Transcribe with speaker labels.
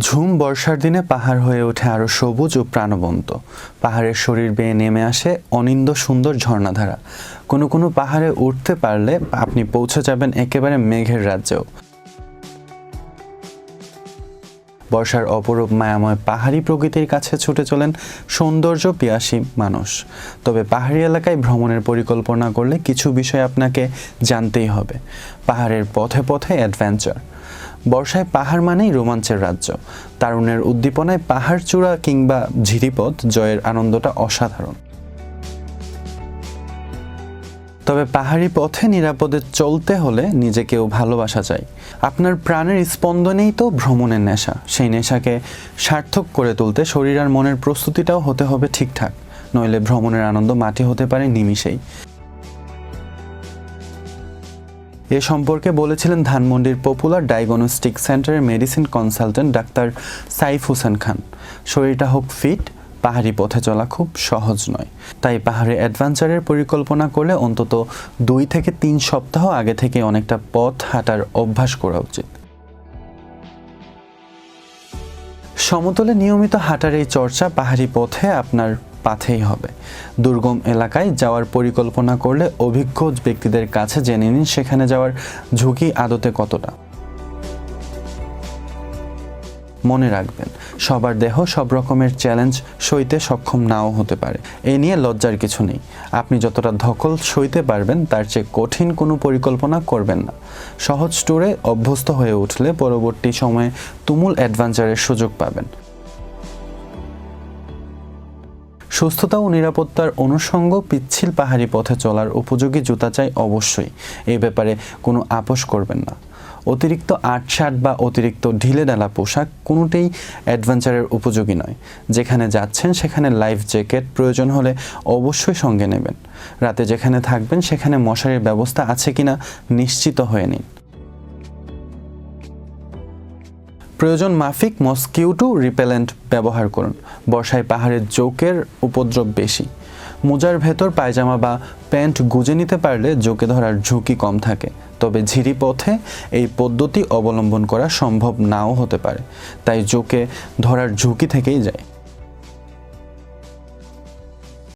Speaker 1: ঝুম বর্ষার দিনে পাহাড় হয়ে ওঠে আরও সবুজ ও প্রাণবন্ত। পাহাড়ের শরীর বেয়ে নেমে আসে অনিন্দ্য সুন্দর ঝর্ণাধারা। কোনো কোনো পাহাড়ে উঠতে পারলে আপনি পৌঁছে যাবেন একেবারে মেঘের রাজ্যেও। বর্ষার অপরূপ মায়াময় পাহাড়ি প্রকৃতির কাছে ছুটে চলেন সৌন্দর্য পিয়াসী মানুষ। তবে পাহাড়ি এলাকায় ভ্রমণের পরিকল্পনা করলে কিছু বিষয় আপনাকে জানতেই হবে। পাহাড়ের পথে পথে অ্যাডভেঞ্চার। বর্ষায় পাহাড় মানেই রোমাঞ্চের রাজ্য। তারুণ্যের উদ্দীপনায় পাহাড় চূড়া কিংবা ঝিরিপথ জয়ের আনন্দটা অসাধারণ। তবে পাহাড়ি পথে নিরাপদে চলতে হলে নিজেকেও ভালোবাসা চাই। আপনার প্রাণের স্পন্দনেই তো ভ্রমণের নেশা। সেই নেশাকে সার্থক করে তুলতে শরীর আর মনের প্রস্তুতিটাও হতে হবে ঠিকঠাক, নইলে ভ্রমণের আনন্দ মাটি হতে পারে নিমিষেই। এ সম্পর্কে বলেছিলেন ধানমন্ডির পপুলার ডায়াগনস্টিক সেন্টারের medicine consultant doctor Saif Hossain Khan. শরীরটা হোক ফিট, পাহাড়ি পথে চলা খুব সহজ নয়। তাই পাহাড়ে অ্যাডভেঞ্চারের পরিকল্পনা করলে অন্তত 2 থেকে 3 সপ্তাহ আগে থেকে অনেকটা পথ হাঁটার অভ্যাস করা উচিত। সমতলে নিয়মিত হাঁটার এই চর্চা পাহাড়ি পথে আপনার পাথেই হবে। দুর্গম এলাকায় যাওয়ার পরিকল্পনা করলে অভিজ্ঞ ব্যক্তিদের কাছে জেনে নিন সেখানে যাওয়ার ঝুঁকি আদতে কতটা। মনে রাখবেন, সবার দেহ সব রকমের চ্যালেঞ্জ সইতে সক্ষম নাও হতে পারে। এ নিয়ে লজ্জার কিছু নেই। আপনি যতটা ধকল সইতে পারবেন তার চেয়ে কঠিন কোনো পরিকল্পনা করবেন না। সহজ ট্যুরে অভ্যস্ত হয়ে উঠলে পরবর্তী সময়ে তুমুল অ্যাডভেঞ্চারের সুযোগ পাবেন। সুস্থতা ও নিরাপত্তার অনুষঙ্গ পিচ্ছিল পাহাড়ি পথে চলার উপযোগী জুতা চাই অবশ্যই। এই ব্যাপারে কোনো আপোষ করবেন না। অতিরিক্ত আঁটসাঁট বা অতিরিক্ত ঢিলেঢালা পোশাক কোনোটাই অ্যাডভেঞ্চারের উপযোগী নয়। যেখানে যাচ্ছেন সেখানে লাইফ জ্যাকেট প্রয়োজন হলে অবশ্যই সঙ্গে নেবেন। রাতে যেখানে থাকবেন সেখানে মশারির ব্যবস্থা আছে কিনা নিশ্চিত হয়ে নিন। প্রয়োজন মাফিক মসকিউটো রিপেলেন্ট ব্যবহার করুন। বর্ষায় পাহাড়ের জোঁকের উপদ্রব বেশি। মোজার ভেতর পায়জামা বা প্যান্ট গুজে নিতে পারলে জোঁকে ধরার ঝুঁকি কম থাকে। তবে ঝিরি পথে এই পদ্ধতি অবলম্বন করা সম্ভব নাও হতে পারে, তাই জোঁকে ধরার ঝুঁকি থেকেই যায়।